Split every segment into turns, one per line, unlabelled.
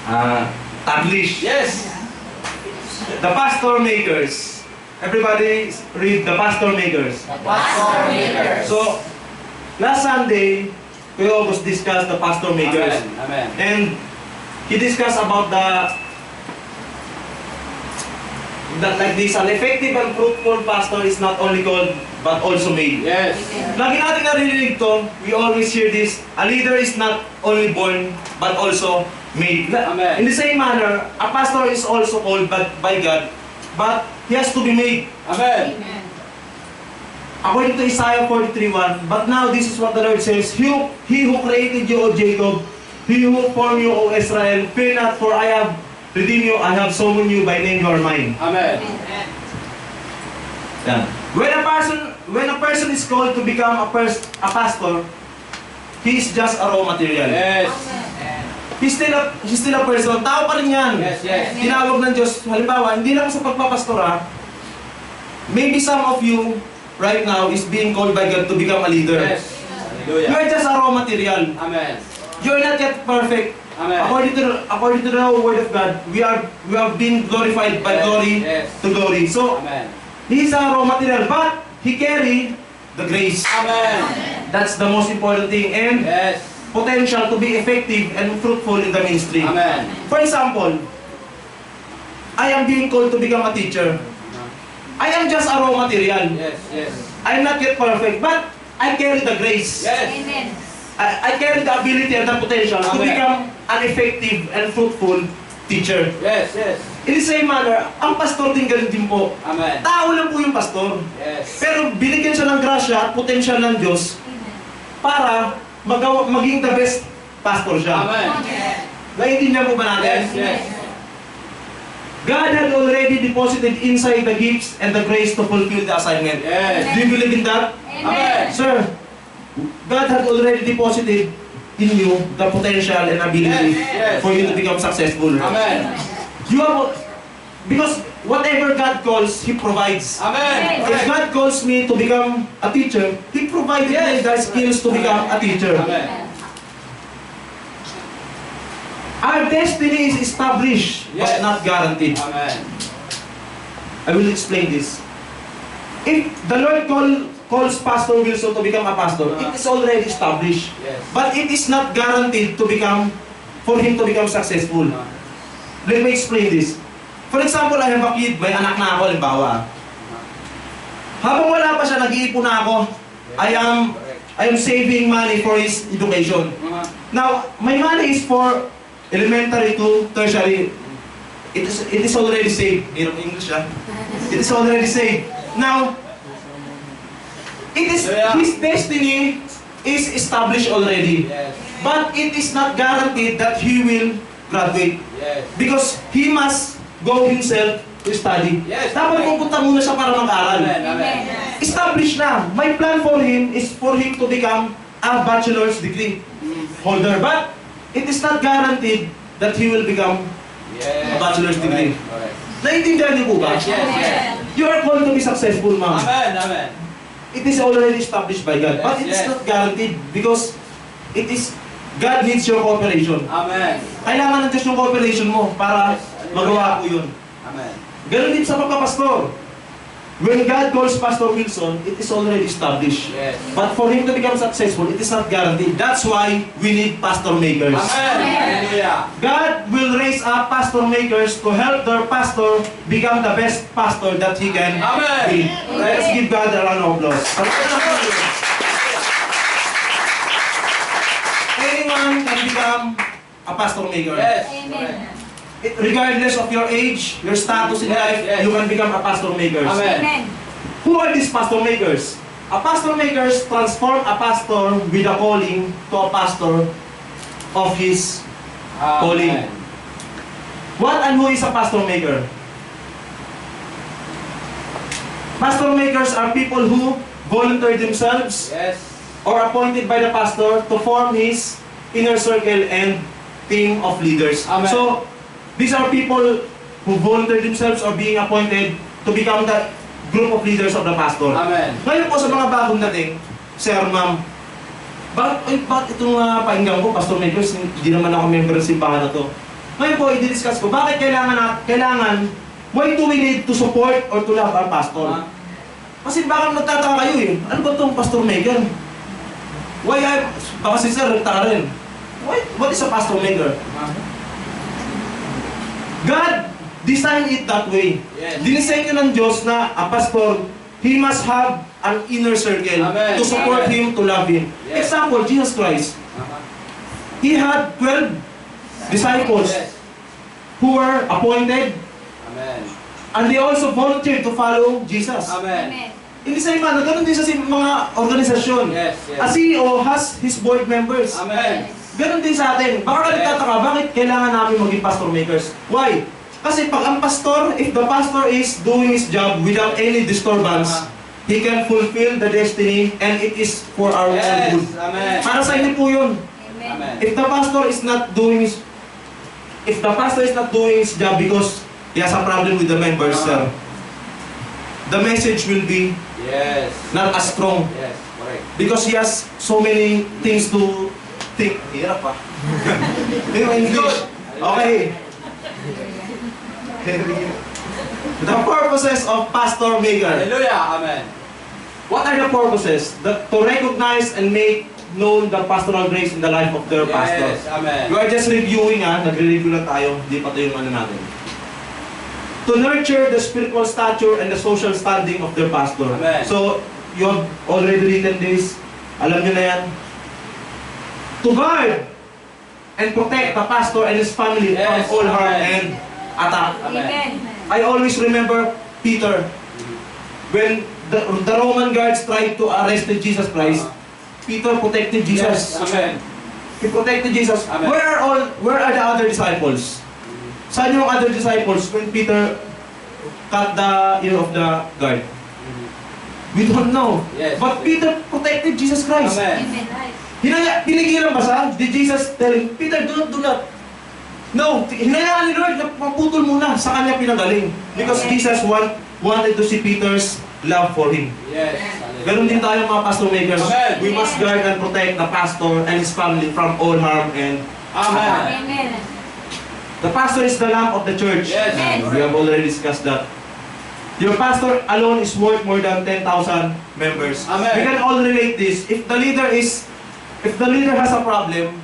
Taglish.
Yes.
The pastor makers. Everybody read the pastor makers.
The pastor makers.
So, last Sunday, we almost discussed the pastor makers.
Amen. Amen.
And he discussed about that like this, an effective and fruitful pastor is not only called but also made.
Yes.
Lagi natin narinig to, we always hear this, a leader is not only born but also made.
Amen.
In the same manner, a pastor is also called by God, but he has to be made.
Amen.
According to Isaiah 43:1, but now this is what the Lord says, He who created you, O Jacob, He who formed you, O Israel, fear not, for I have redeemed you, I have summoned you by name, you are mine.
Amen.
Yeah. When a person is called to become a pastor, he is just a raw material.
Yes.
He's still a person. Tao pa rin yan.
Yes, yes.
Tinawag ng Diyos. Halimbawa, hindi lang sa pagpapastora. Maybe some of you right now is being called by God to become a leader.
Yes.
You
Hallelujah.
are just a raw material.
Amen.
You are not yet perfect.
Amen.
According to the Word of God, we have been glorified by
Yes,
glory
yes.
to glory. So,
Amen.
he is a raw material, but he carry the grace.
Amen.
That's the most important thing. And
Yes.
potential to be effective and fruitful in the ministry.
Amen.
For example, I am being called to become a teacher. I am just a raw material.
Yes. Yes.
I am not yet perfect, but I carry the grace.
Yes.
I carry the ability and the potential to
Amen.
become an effective and fruitful teacher.
Yes. Yes.
In the same manner, ang pastor din ganun din po.
Amen.
Tao lang po yung pastor.
Yes.
Pero binigyan siya ng grasya at potential ng Diyos para maging the best pastor siya.
Amen.
Naiintindihan po ba natin?
Yes. Yes.
God had already deposited inside the gifts and the grace to fulfill the assignment.
Yes.
Do you believe in that?
Amen.
Sir, God had already deposited in you the potential and ability
Yes, yes.
for you to become successful.
Amen.
You have, because whatever God calls, He provides.
Amen.
If God calls me to become a teacher, He provided me the skills to become a teacher.
Amen.
Our destiny is established, but
Yes.
not guaranteed.
Amen.
I will explain this. If the Lord calls Pastor Wilson to become a pastor, it is already established.
Yes.
But it is not guaranteed for him to become successful. Let me explain this. For example, I have a kid, may anak na ako, halimbawa. Habang wala pa siya, nag-iipon na ako. I am saving money for his education. Now, my money is for elementary to tertiary. It is already saved. Mayroong English ah. It is already saved. Now, his destiny is established already.
Yes.
But it is not guaranteed that he will graduate.
Yes.
Because he must go himself to study.
Yes.
Dapat pupunta muna siya para mag-aral.
Amen. Amen.
Established na. My plan for him is for him to become a bachelor's degree holder. But it is not guaranteed that he will become
Yes.
a bachelor's degree.
Correct.
Naiintindihan niyo po ba?
Yes. Yes. Yes.
You are called to be successful, ma'am.
Amen. Amen.
It is already established by God. But it is
Yes.
not guaranteed because God needs your cooperation.
Amen.
Kailangan ng Diyos yung cooperation mo para magawa ko yun.
Amen.
Ganun din sa pagkapastor. When God calls Pastor Wilson, it is already established.
Yes.
But for him to become successful, it is not guaranteed. That's why we need pastor makers.
Amen. Hallelujah.
God will raise up pastor makers to help their pastor become the best pastor that he can
Amen.
be. Let's give God a round of applause. Anyone can become a pastor maker.
Yes.
Amen.
Regardless of your age, your status in
Yes,
life,
yes.
you can become a pastor maker.
Amen.
Who are these pastor makers? A pastor makers transform a pastor with a calling to a pastor of his calling.
Amen.
What and who is a pastor maker? Pastor makers are people who volunteer themselves
Yes.
or appointed by the pastor to form his inner circle and team of leaders.
Amen.
So, these are people who volunteer themselves or being appointed to become the group of leaders of the pastor.
Amen.
Ngayon po sa mga bagong dating, Sir, Ma'am, bakit itong pakinggan ko, Pastor Makers, hindi naman ako member ng simbahan na to. Ngayon po, i-discuss ko, bakit why do we need to support or to love our pastor? Kasi baka nagtataka kayo eh, ano ba itong pastor maker? Baka si sir, nagtaka rin. What is a pastor maker? God designed it that way.
Yes.
Dinisign nyo ng Diyos na a pastor, he must have an inner circle
Amen.
to support him, to love him.
Yes.
Example, Jesus Christ. He had 12 disciples
Yes.
who were appointed,
Amen.
and they also volunteered to follow Jesus.
Amen.
In the same manner, ganun din sa mga organisasyon.
Yes,
A
yes.
CEO has his board members.
Amen.
Ganun din sa atin. Baka ka nagtataka, bakit kailangan namin maging pastor makers? Why? Kasi pag ang pastor, if the pastor is doing his job without any disturbance, he can fulfill the destiny and it is for our own
Yes.
good.
Amen.
Para sa inyo po yun.
Amen.
If the pastor is not doing his job because he has a problem with the members, sir, the message will be
Yes.
not as strong
Yes. Correct.
because he has so many things to think. Hirap pa. Yung English. Okay. The purposes of pastor maker.
Hallelujah. Amen.
What are the purposes? To recognize and make known the pastoral grace in the life of their pastor.
Yes. Amen.
You are just reviewing, nagre-review lang tayo, hindi pa ito yung ano natin. To nurture the spiritual stature and the social standing of their pastor.
Amen.
So, you have already written this. Alam nyo na yan. To guard and protect the pastor and his family
Yes.
from all harm
Amen.
and attack.
Amen.
I always remember Peter. When the Roman guards tried to arrest Jesus Christ, Peter protected Jesus.
Yes. Amen.
He protected Jesus.
Amen.
Where are the other disciples? Saan yung other disciples when Peter cut the ear of the guard? We don't know.
Yes.
But Peter protected Jesus Christ.
Amen.
Pinigilan ba siya? Did Jesus tell him, Peter, do not. No, hinayaan ni Lord na maputol muna. Sa kanya pinagaling. Because Jesus wanted to see Peter's love for him.
Yes.
Ganon din tayo mga pastor makers.
Amen.
We must guard and protect the pastor and his family from all harm and
Amen.
the pastor is the lamp of the church.
Yes.
We have already discussed that. Your pastor alone is worth more than 10,000 members.
Amen.
We can all relate this. If the leader has a problem,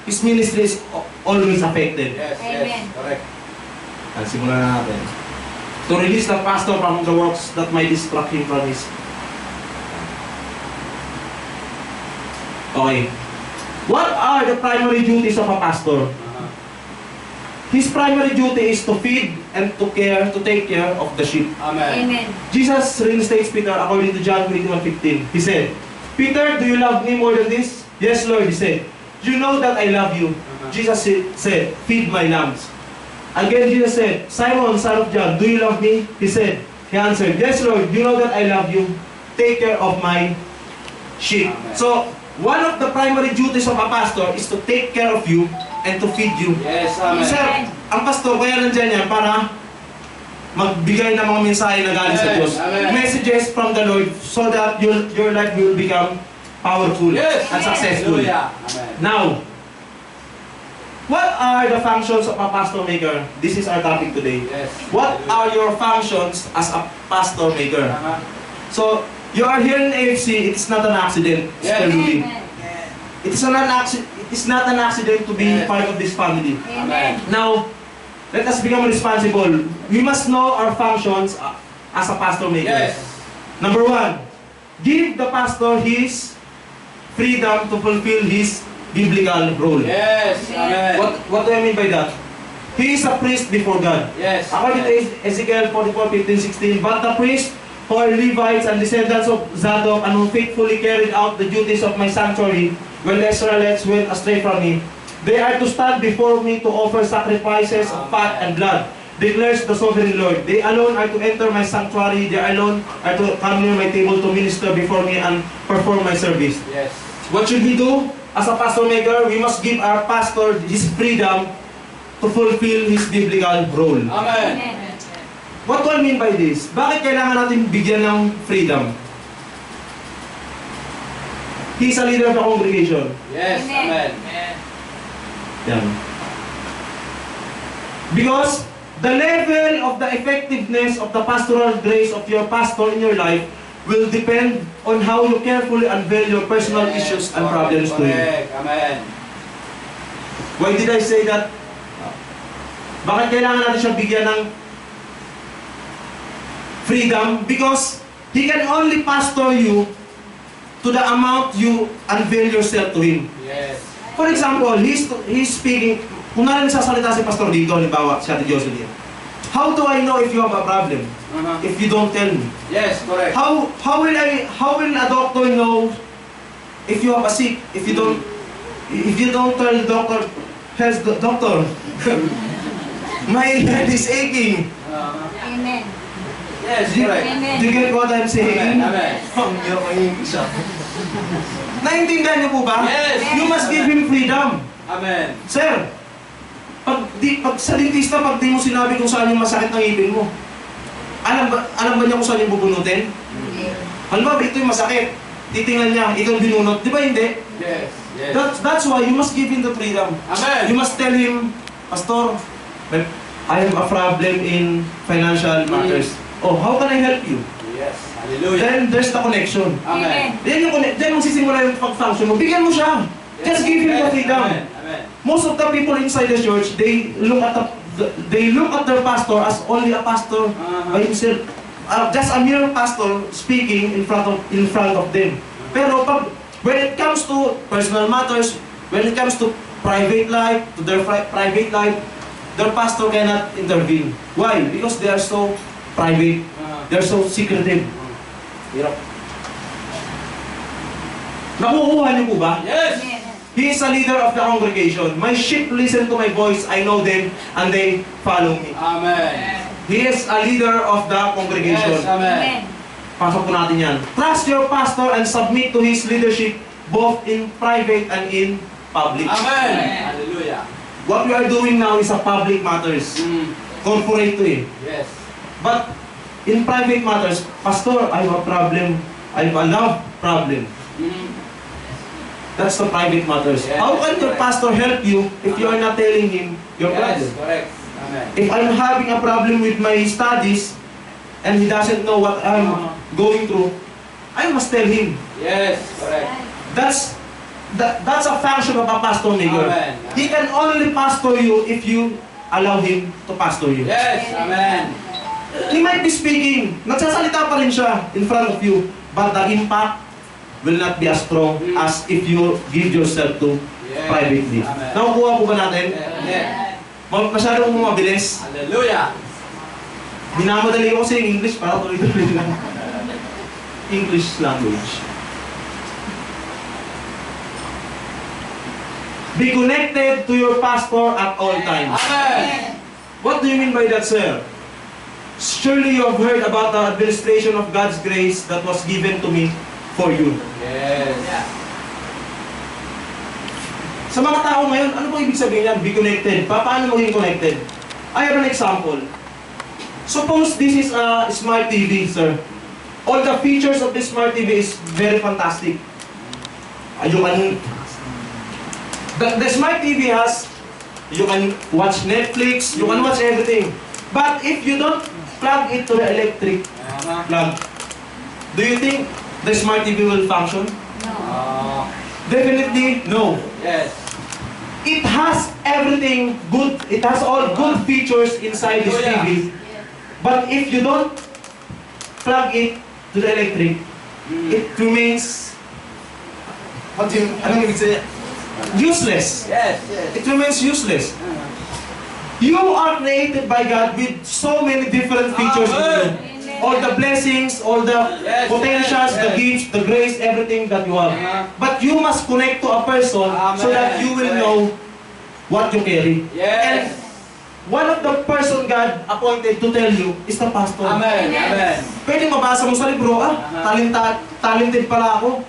his ministry is always affected.
Yes.
Amen.
Yes. Correct.
Simulan na natin. To release the pastor from the works that might distract him from his... Okay. What are the primary duties of a pastor? His primary duty is to feed and to take care of the sheep.
Amen.
Jesus reinstates Peter according to John 21:15. He said, Peter, do you love me more than this? Yes, Lord, he said. You know that I love you. Jesus said, feed my lambs. Again, Jesus said, Simon, son of John, do you love me? He answered, yes, Lord, you know that I love you. Take care of my sheep.
Amen.
So, one of the primary duties of a pastor is to take care of you and to feed you.
Yes. Amen.
Sir, ang pastor, kaya nandyan yan para magbigay ng mga mensahe na galing sa
Amen.
Diyos.
Amen.
Messages from the Lord so that your life will become powerful
Yes.
and successful.
Hallelujah. Amen.
Now, what are the functions of a pastor maker? This is our topic today.
Yes.
What are your functions as a pastor maker? So, you are here in AFC, it's not an accident,
Yes.
Mr. Rudy. It is not an accident to be
Yes.
part of this family.
Amen.
Now, let us become responsible. We must know our functions as a pastor maker.
Yes.
Number one, give the pastor his freedom to fulfill his biblical role.
Yes. Amen.
What do I mean by that? He is a priest before God.
Yes.
According to Ezekiel 44:15-16, but the priest who are Levites and descendants of Zadok and who faithfully carried out the duties of my sanctuary when the Israelites went astray from me, they are to stand before me to offer sacrifices of fat and blood, declares the sovereign Lord. They alone are to enter my sanctuary. They alone are to come near my table to minister before me and perform my service.
Yes.
What should we do? As a pastor maker, we must give our pastor his freedom to fulfill his biblical role.
Amen.
What do I mean by this? Bakit kailangan natin bigyan ng freedom? He is a leader of the congregation.
Yes. Amen.
Yan. Because the level of the effectiveness of the pastoral grace of your pastor in your life will depend on how you carefully unveil your personal issues and problems to him.
Correct. Amen.
Why did I say that? Bakit kailangan natin siya bigyan ng freedom? Because he can only pastor you to the amount you unveil yourself to him.
Yes.
For example, he's speaking, kung nagsasalita si pastor dito, halimbawa, si Ate Jocelyn, how do I know if you have a problem? If you don't tell me.
Yes, correct.
How will a doctor know if you have a sick? If you don't tell the doctor, doctor, my head is aching.
Uh-huh.
Amen.
Yes,
Do
correct.
you get what I'm saying?
Amen. Amen.
Ang hirap ang English ah. Naintindihan niyo po ba?
Yes.
You must give him freedom.
Amen.
Sir, pag sa dentista, pag di mo sinabi kung saan yung masakit ng ngipin mo, alam ba niya kung saan yung bubunutin? Halimbawa, ito yung masakit. Titingnan niya, ikaw binunot. Di ba hindi?
Yes. Yes.
That's why you must give him the freedom.
Amen.
You must tell him, Pastor, I have a problem in financial matters. Oh, how can I help you?
Yes. Hallelujah.
Then there's the connection.
Amen.
Then magsisimula yung pag-function mo. Bigyan mo siya. Just give him the freedom.
Amen. Amen.
Most of the people inside the church, they look at their pastor as only a pastor by himself. Just a mere pastor speaking in front of them. Pero when it comes to personal matters, when it comes to private life, to their private life, their pastor cannot intervene. Why? Because they are so private. They are so secretive. Hirap. Nakukuha niyo po ba?
Yes.
He is a leader of the congregation. My sheep listen to my voice, I know them, and they follow me.
Amen.
He is a leader of the congregation.
Yes. Amen.
Pasok po natin yan. Trust your pastor and submit to his leadership both in private and in public.
Amen. Hallelujah.
What we are doing now is a public matters. Corporate to him.
Yes.
But in private matters, Pastor, I have a problem. I have a love problem. That's the private matters.
Yes,
How can your
correct.
pastor help you if you are not telling him your problem?
Yes, correct. Amen.
If I'm having a problem with my studies and he doesn't know what I'm going through, I must tell him.
Yes, correct.
That's a function of a pastor maker.
Amen.
He can only pastor you if you allow him to pastor you.
Yes, amen.
He might be speaking, nagsasalita pa rin siya in front of you, but the impact will not be as strong as if you give yourself to
Yes.
privately.
Amen.
Nakukuha po ba natin?
Amen.
Masyadong mabilis.
Hallelujah.
Minamadali ko kasi yung English para tuloy-tuloy lang. English language. Be connected to your pastor at all times.
Amen.
What do you mean by that, sir? Surely you have heard about the administration of God's grace that was given to me for you.
Yes.
Sa mga tao ngayon, ano bang ibig sabihin yan? Be connected. Paano maging connected? I have an example. Suppose this is a smart TV, sir. All the features of this smart TV is very fantastic. The smart TV you can watch Netflix, you can watch everything. But if you don't plug it to the electric plug, do you think the smart TV will function?
No.
Definitely no.
Yes.
It has everything good. It has all good features inside this TV. But if you don't plug it to the electric, it remains useless.
Yes. Yes.
It remains useless. You are created by God with so many different features in you. All the blessings, all the potentials, the gifts, the grace, everything that you have. But you must connect to a person so that you will know what you carry. And
Yes.
one of the person God appointed to tell you is the pastor.
Amen. Amen.
Pwede mabasa mo sa libro, talented pala ako,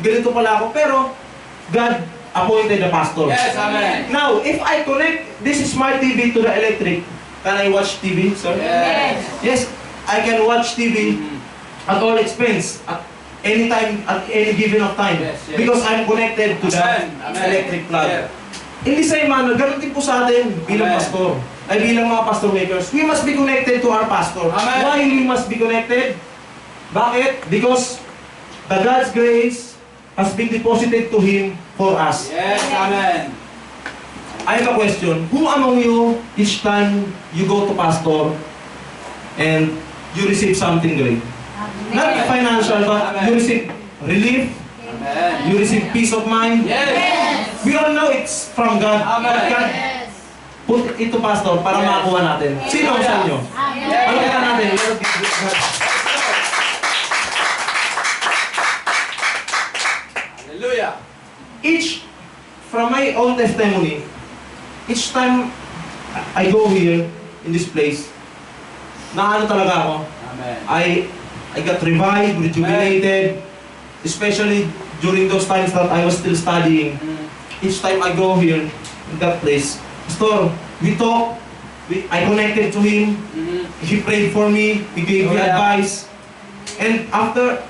ganito pala ako, pero God appointed the pastor.
Yes. Amen.
Now, if I connect this smart TV to the electric, can I watch TV, sir?
Yes.
Yes, I can watch TV at all expense, at any time, at any given of time,
Yes, yes.
because I'm connected to the
Amen. Amen.
electric plug.
Yeah.
In the same manner, ganun din po sa atin bilang
Amen.
pastor. ay bilang mga pastor makers, we must be connected to our pastor.
Amen.
Why we must be connected? Bakit? Because the God's grace has been deposited to Him for us.
Yes, amen.
I have a question. Who among you, each time you go to pastor and you receive something great? Not financial, but you receive relief,
Amen.
you receive peace of mind.
Yes.
We all know it's from God.
Amen.
But God put it to pastor para
Yes.
makakuha natin. Sino ang sa inyo? Ano kita natin? Let us give God.
Hallelujah.
From my own testimony, each time I go here in this place, na ano talaga ako,
Amen.
I got revived, rejuvenated, especially during those times that I was still studying. Each time I go here in that place, Pastor, we talk, I connected to him, he prayed for me, he gave me advice, and after,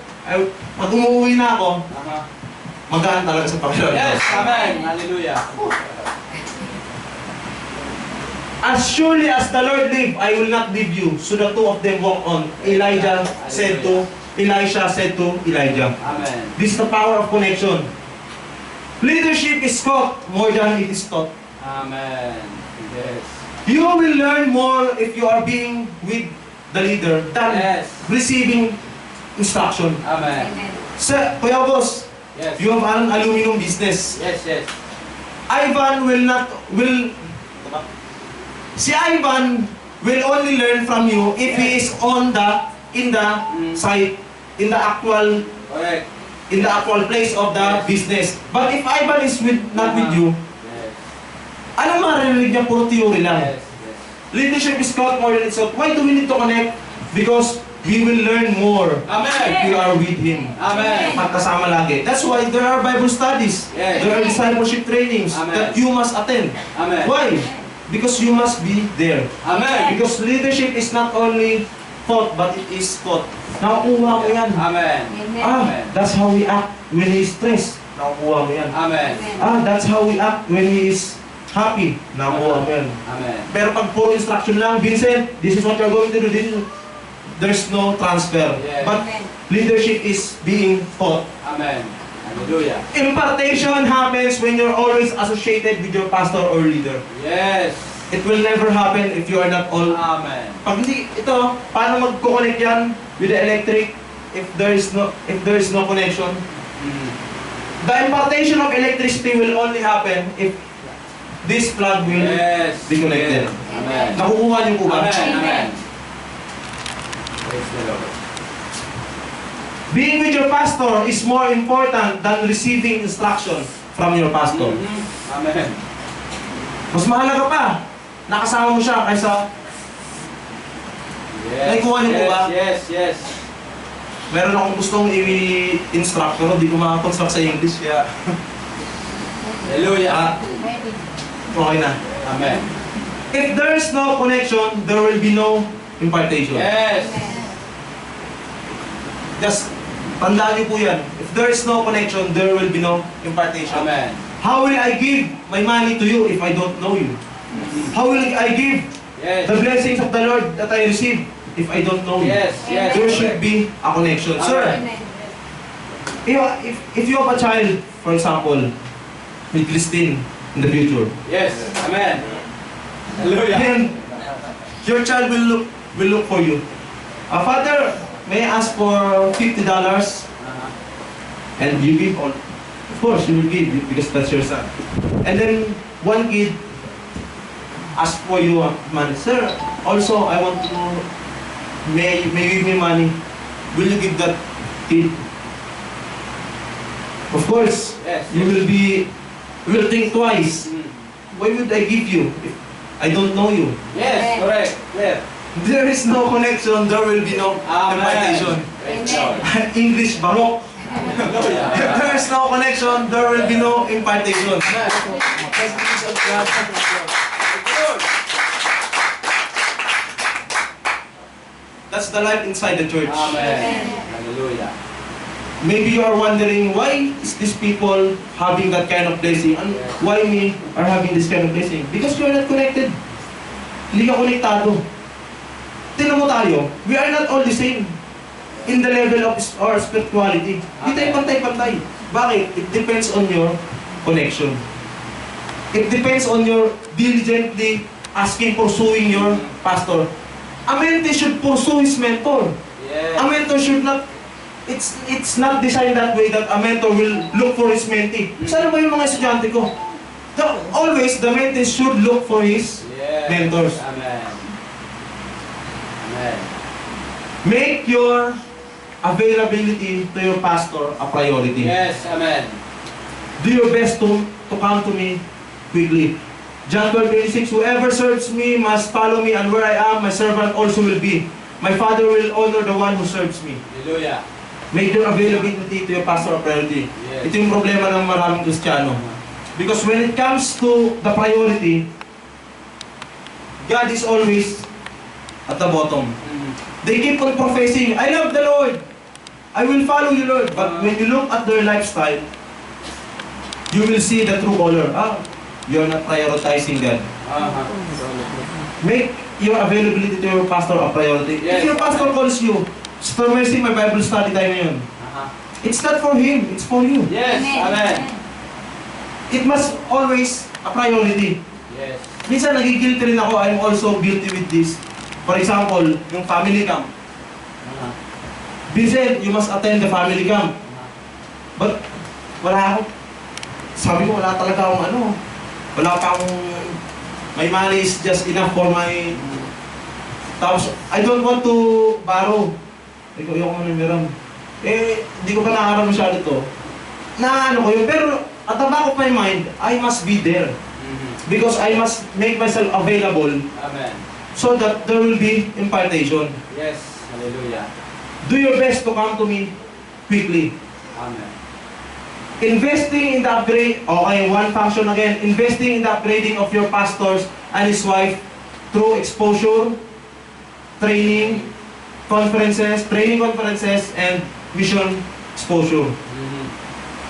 pag umuwi na ako, magaan talaga sa Panginoon.
Yes, amen. Hallelujah.
As surely as the Lord live, I will not leave you. So the two of them walk on. Elisha said to Elijah.
Amen.
This is the power of connection. Leadership is taught more than it is taught.
Amen. Yes.
You will learn more if you are being with the leader than
Yes.
receiving instruction.
Amen.
Sir, Kuya Boss,
Yes.
you have an aluminum business.
Yes, yes.
Si Ivan will only learn from you if he is in the site, in the actual
Correct.
place of the
Yes.
business. But if Ivan is not with you,
Yes.
anong maririnig niya? Puro theory lang.
Yes, yes.
Leadership is taught more than it's taught. Why do we need to connect? Because we will learn more if
Amen.
we are with Him.
Amen.
Magkasama lagi. That's why there are Bible studies.
Yes.
There are discipleship trainings
Amen.
that you must attend.
Amen.
Why? Because you must be there.
Amen.
Because leadership is not only taught, but it is taught. Nakukuha mo yan.
Amen.
That's how we act when he is stressed. Nakukuha mo yan.
Amen.
That's how we act when he is happy. Nakukuha mo yan.
Amen.
Pero pag puro instruction lang, Vincent, this is what you're going to do. There's no transfer.
Yes.
But leadership is being taught.
Amen. Hallelujah.
Impartation happens when you're always associated with your pastor or leader.
Yes.
It will never happen if you are not all.
Amen.
Pag hindi, ito, paano magko-connect yan with the electric if there is no connection? The impartation of electricity will only happen if this plug will
Yes.
be connected.
Amen.
Nakukuha niyo po ba?
Amen. Amen. Praise the Lord.
Being with your pastor is more important than receiving instruction from your pastor.
Amen.
Mas mahalaga pa, nakasama mo siya kaysa
Yes.
Naikuha niyo po ba?
Yes, yes.
meron akong gustong i-instruct pero di ko makakonstruct sa English kaya
Hallelujah.
okay na.
Amen.
If there is no connection, there will be no impartation.
Yes.
Just tandaan niyo po yan. If there is no connection, there will be no impartation.
Amen.
How will I give my money to you if I don't know you? How will I give
Yes.
the blessings of the Lord that I receive if I don't know you?
Yes, yes.
There should be a connection. Sir,
Amen.
if you have a child, for example, with Christine in the future,
Yes. Amen. Hallelujah.
then your child will look for you. Father, may I ask for $50? And you give all. Of course, you will give because that's your son. And then one kid ask for you money. Sir, also I want to may give me money. Will you give that kid? Of course,
Yes.
you will think twice. Why would I give you if I don't know you?
Yes, correct. Clear.
There is no connection, there will be no
Amen.
impartation.
Praise the Lord.
English barok.
Hallelujah.
If there is no connection, there will be no impartation. That's the life inside the church.
Amen. Hallelujah.
Maybe you are wondering, why is these people having that kind of blessing? And why me are having this kind of blessing? Because you are not connected. Hindi ka konektado. Tingnan mo tayo, we are not all the same in the level of our spirituality. Hindi tayo pantay-pantay. Bakit? It depends on your connection. It depends on your diligently asking, pursuing your pastor. A mentee should pursue his mentor.
Yes.
A mentor should not, it's not designed that way that a mentor will look for his mentee. Sana ba yung mga estudyante ko? Always, the mentee should look for his mentors.
Amen. Amen.
Make your availability to your pastor a priority.
Yes, amen.
Do your best to come to me quickly. John 12:26, whoever serves me must follow me, and where I am, my servant also will be. My Father will honor the one who serves me.
Hallelujah.
Make your availability to your pastor a priority.
Yes.
Ito yung problema ng maraming Kristiyano. Because when it comes to the priority, God is always at the bottom. They keep on professing, I love the Lord. I will follow you, Lord. But when you look at their lifestyle, you will see the true color. You're not prioritizing God. Make your availability to your pastor a priority.
Yes.
If your pastor calls you, Sister Mercy, may Bible study tayo ngayon. It's not for him, it's for you.
Yes, amen.
It must always a priority.
Yes.
Minsan nagigilty rin ako, I'm also guilty with this. For example, yung family camp. Vincent, you must attend the family camp. But, wala ako. Sabi ko, wala talaga akong wala pa akong, my money is just enough for my, tapos, I don't want to borrow. Ikaw, yung ako namiram. Hindi ko pa nakakarap masyado to. Ko yun, pero, at the back of my mind, I must be there. Because I must make myself available.
Amen.
So that there will be impartation.
Yes. Hallelujah.
Do your best to come to me quickly.
Amen.
Investing in the upgrade, okay, one function again. Investing in the upgrading of your pastors and his wife through exposure, training conferences, and mission exposure.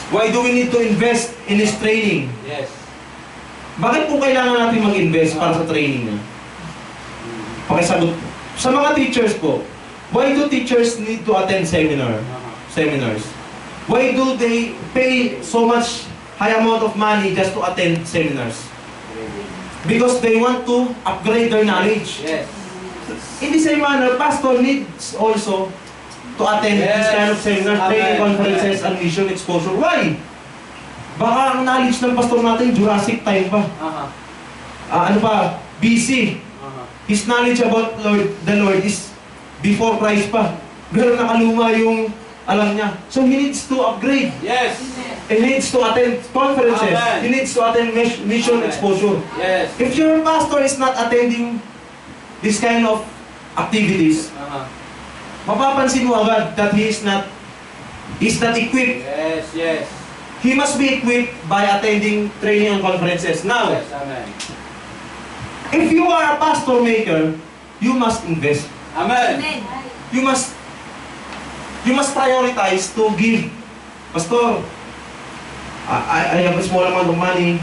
Why do we need to invest in his training?
Yes.
Bakit po kailangan natin mag-invest para sa training niya? Pakisagot po. Sa mga teachers po, why do teachers need to attend seminars? Why do they pay so much high amount of money just to attend seminars? Because they want to upgrade their knowledge.
Yes.
In the same manner, pastor needs also to attend this kind of seminars, training conferences, and mission exposure. Why? Baka ang knowledge ng pastor natin, Jurassic time pa. BC. His knowledge about the Lord is before Christ pa. Pero nakaluma yung alam niya. So he needs to upgrade.
Yes.
He needs to attend conferences.
Amen.
He needs to attend mission exposure.
Yes.
If your pastor is not attending this kind of activities, mapapansin mo agad that he's not equipped.
Yes, yes.
He must be equipped by attending training and conferences. Now,
Yes, amen.
if you are a pastor maker, you must invest.
Amen.
You must prioritize to give. Pastor, I have a small amount of money.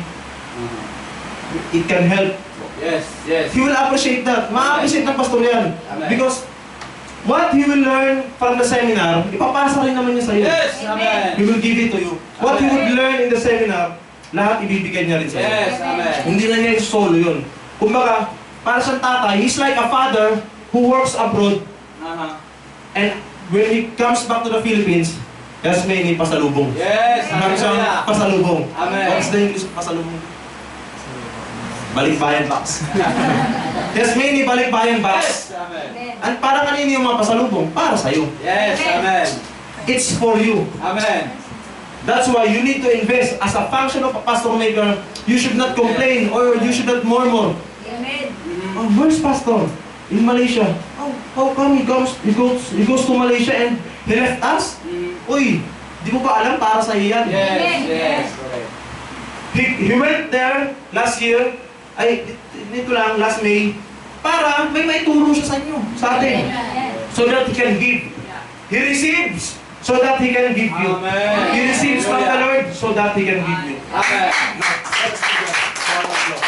It can help.
Yes, yes.
He will appreciate that. Ma-appreciate ng pastor yan.
Amen.
Because what he will learn from the seminar, ipapasa rin naman niya sa iyo.
Yes, amen.
He will give it to you. What he would learn in the seminar, lahat ibibigay niya rin sa iyo.
Yes, amen.
Hindi na niya solo yun. Kumbaga, para siyang tatay, he's like a father who works abroad. And when he comes back to the Philippines, yes, may pasalubong.
Yes,
Meron siyang pasalubong.
Amen.
What's the English of pasalubong? Balikbayan box. Yes, may balikbayan box.
Yes, amen.
At para kanino yung mga pasalubong? Para sa'yo.
Yes, amen.
It's for you.
Amen.
That's why you need to invest. As a function of a pastor maker, you should not complain or you should not murmur.
Amen.
Oh, where's pastor? In Malaysia. Oh, how come he goes to Malaysia and he left us? Uy, di mo ba alam para sa iyan?
Yes, yes. Correct.
He went there last year, dito lang, last May, para may maituro siya sa inyo, sa atin. So that he can give. He receives so that he can give you.
Amen.
He receives from the Lord so that he can give you.
Amen.
Let's give God a round of applause.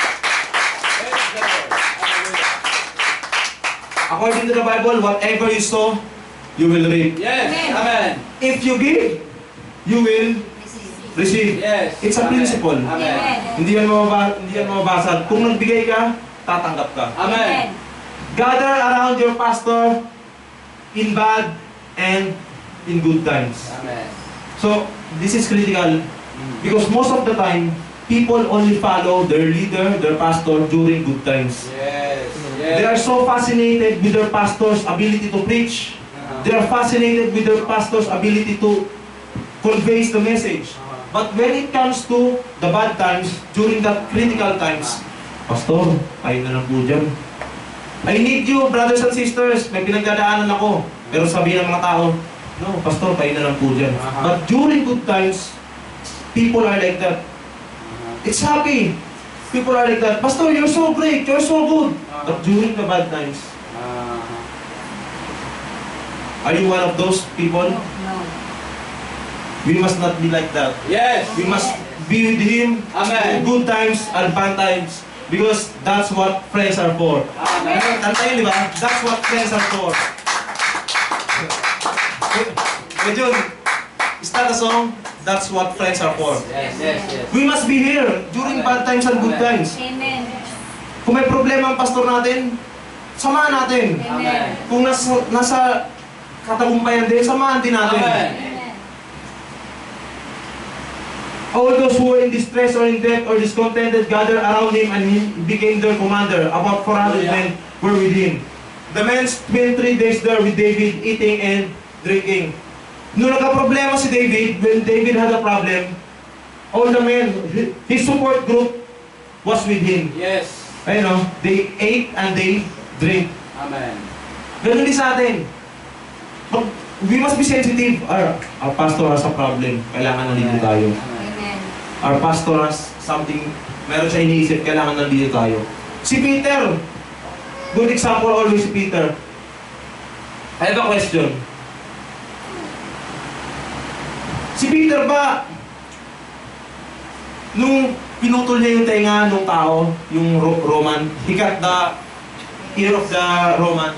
Praise the Lord. Hallelujah.
according to the Bible, whatever you sow, you will reap.
Yes. Amen.
If you give, you will receive.
Yes.
It's a
Amen.
principle.
Amen.
Hindi yan mababasag. Kung nagbigay ka, tatanggap ka.
Amen.
Gather around your pastor in bad and in good times.
Amen.
So, this is critical because most of the time, people only follow their leader, their pastor during good times.
Yes.
They are
Yes.
so fascinated with their pastor's ability to preach. They are fascinated with their pastor's ability to convey the message. But when it comes to the bad times, during the critical times, Pastor, ayun na lang po dyan. I need you, brothers and sisters. May pinagdadaanan ako. Pero sabihin ng mga tao, no, Pastor, ayun na lang po dyan. But during good times, people are like that. It's happy. People are like that. Pastor, you're so great. You're so good. But during the bad times, are you one of those people? We must not be like that.
Yes.
We must be with Him in
Amen.
good times and bad times. Because that's what friends are for.
Amen.
Kanta yun, di ba? That's what friends are for. Medyo, is that a song? That's what friends are for.
Yes. Yes. Yes.
We must be here during bad times and good times.
Amen.
Kung may problema ang pastor natin, samahan natin.
Amen.
Kung nasa katagumpayan din, samahan din natin.
Amen.
All those who were in distress or in debt or discontented gathered around him and he became their commander. About 400 men were with him. The men spent 3 days there with David, eating and drinking. Nung nagka-problema si David, when David had a problem, all the men, his support group was with him.
Yes.
Ayun o, they ate and they drink.
Amen.
Ganun din sa atin. We must be sensitive. Our pastor has a problem. Kailangan nandito tayo.
Amen.
Our pastor has something, meron siya iniisip, kailangan nandito tayo. Si Peter, good example always si Peter. I have a question. Si Peter ba, nung pinutol niya yung tenga nung tao, yung Roman, he cut the ear of the Roman,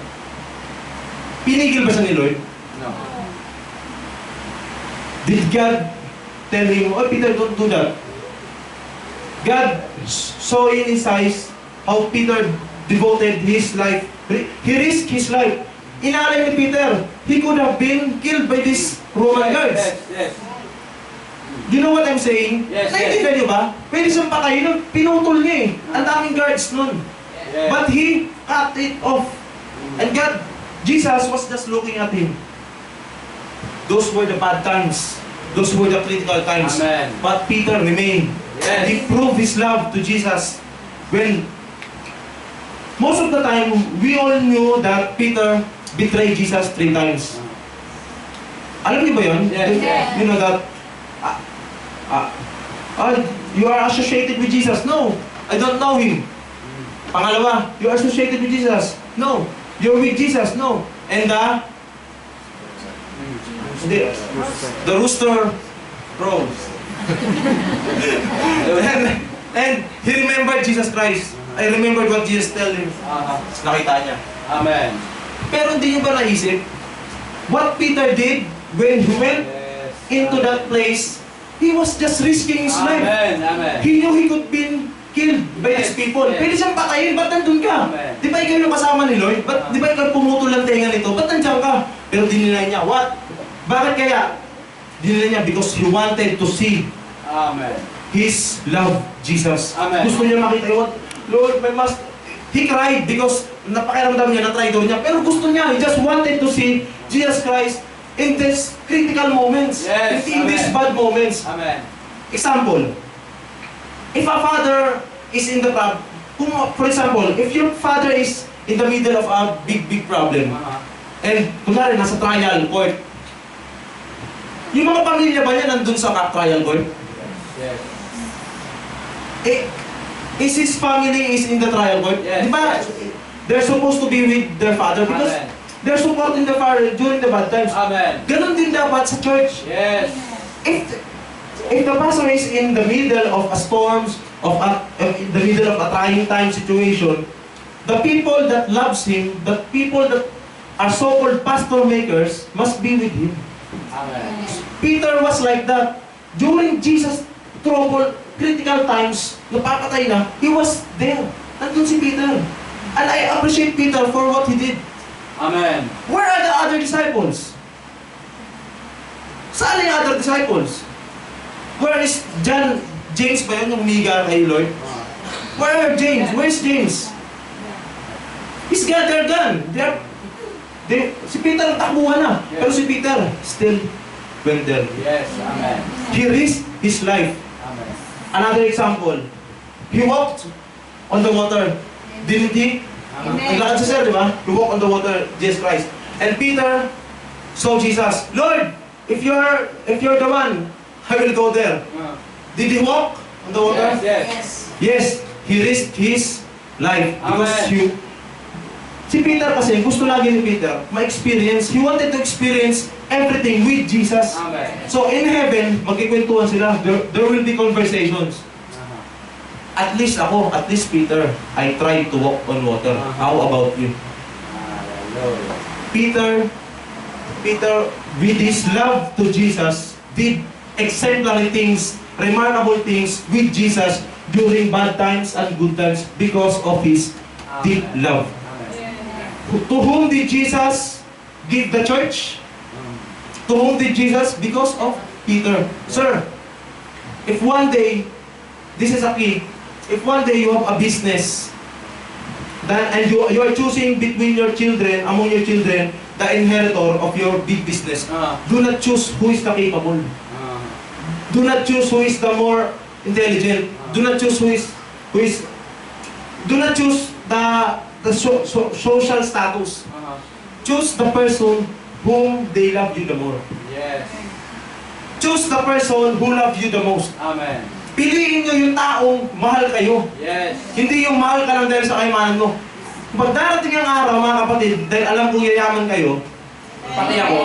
pinigil ba siya ni Lord?
No.
Did God tell him, oh Peter, don't do that? God saw in his eyes how Peter devoted his life. He risked his life. Inalay ni Peter, he could have been killed by these Roman guards.
Yes. Yes.
You know what I'm saying?
Yes,
Naintindihan niyo ba? Pwede siyang patayin nun, pinutol niya eh. Ang daming guards nun.
Yes.
But he cut it off. And God, Jesus was just looking at him. Those were the bad times. Those were the critical times.
Amen.
But Peter remained.
Yes.
He proved his love to Jesus. When most of the time, we all knew that Peter betrayed Jesus 3 times. Alam niyo ba yun?
Yes. Yes.
You know that, you are associated with Jesus. No, I don't know him. Pangalawa, you are associated with Jesus. No, you're with Jesus. No. And the rooster crows. and he remembered Jesus Christ. I remembered what Jesus told him. Nakita niya.
Amen.
Pero hindi niyo ba naisip? What Peter did when he went
Yes.
into that place, he was just risking his life.
Amen. Amen.
He knew he could be killed by these people.
Yes.
Pwede siyang patayin, ba't nandun ka?
Amen.
Di ba ikaw yung kasama ni Lord? Di ba ikaw pumutol ng tenga nito? Ba't nandiyan ka? Pero dininay niya. What? Bakit kaya? Dininay niya because he wanted to see
Amen.
his love, Jesus.
Amen.
Gusto niya makita yun. Lord, my master. He cried because napakiramdam niya na traitor niya. Pero gusto niya, he just wanted to see Jesus Christ in these critical moments.
Yes.
In these
Amen.
bad moments.
Amen.
Example, if a father is in the problem, for example, if your father is in the middle of a big problem, and kunwari nasa trial court, yung mga pamilya ba niya nandun sa trial court?
Yes.
Is his family is in the trial court?
Yes.
Di ba, they're supposed to be with their father because
Amen.
they're supporting the father during the bad times.
Amen.
Ganon din dapat sa church.
Yes.
If the pastor is in the middle of a storms, in the middle of a trying time situation, the people that loves Him, the people that are so-called pastor makers, must be with Him.
Amen.
Peter was like that. During Jesus' trouble, critical times, napapatay na, he was there. Nandun si Peter. And I appreciate Peter for what he did.
Amen.
Where are the other disciples? Saan yung other disciples? Where is John? James ba yun yung humiga kay Lord? Where are James? Where's James? He's gone, they're gone. Si Peter takbuhan na.
Yes.
Pero si Peter still went there.
Yes. Amen.
He risked his life.
Amen.
Another example, he walked on the water. Didn't he? Naglakad siya, di ba? He walked on the water, Jesus Christ. And Peter saw Jesus. Lord, if you're the one, I will go there. Did he walk on the water?
Yes.
Yes, he risked his life because
Amen.
si Peter kasi gusto lagi ni Peter ma-experience. He wanted to experience everything with Jesus.
Amen.
So in heaven, magkikwentuhan sila. There will be conversations. At least ako, at least Peter, I tried to walk on water. How about you?
Hallelujah.
Peter, with his love to Jesus, did exemplary things, remarkable things with Jesus during bad times and good times because of his deep love.
Amen.
To whom did Jesus give the church? To whom did Jesus? Because of Peter. Sir, if one day, this is a key, if one day you have a business, and you are choosing between your children, among your children, the inheritor of your big business, do not choose who is the capable. Do not choose who is the more intelligent. Do not choose do not choose the social status. Choose the person whom they love you the more.
Yes.
Choose the person who loves you the most.
Amen.
Piliin nyo yung taong mahal kayo.
Yes.
Hindi yung mahal ka lang dahil sa kayamanan mo. Pag darating ang araw, mga kapatid, dahil alam kong yayaman kayo, pati ako,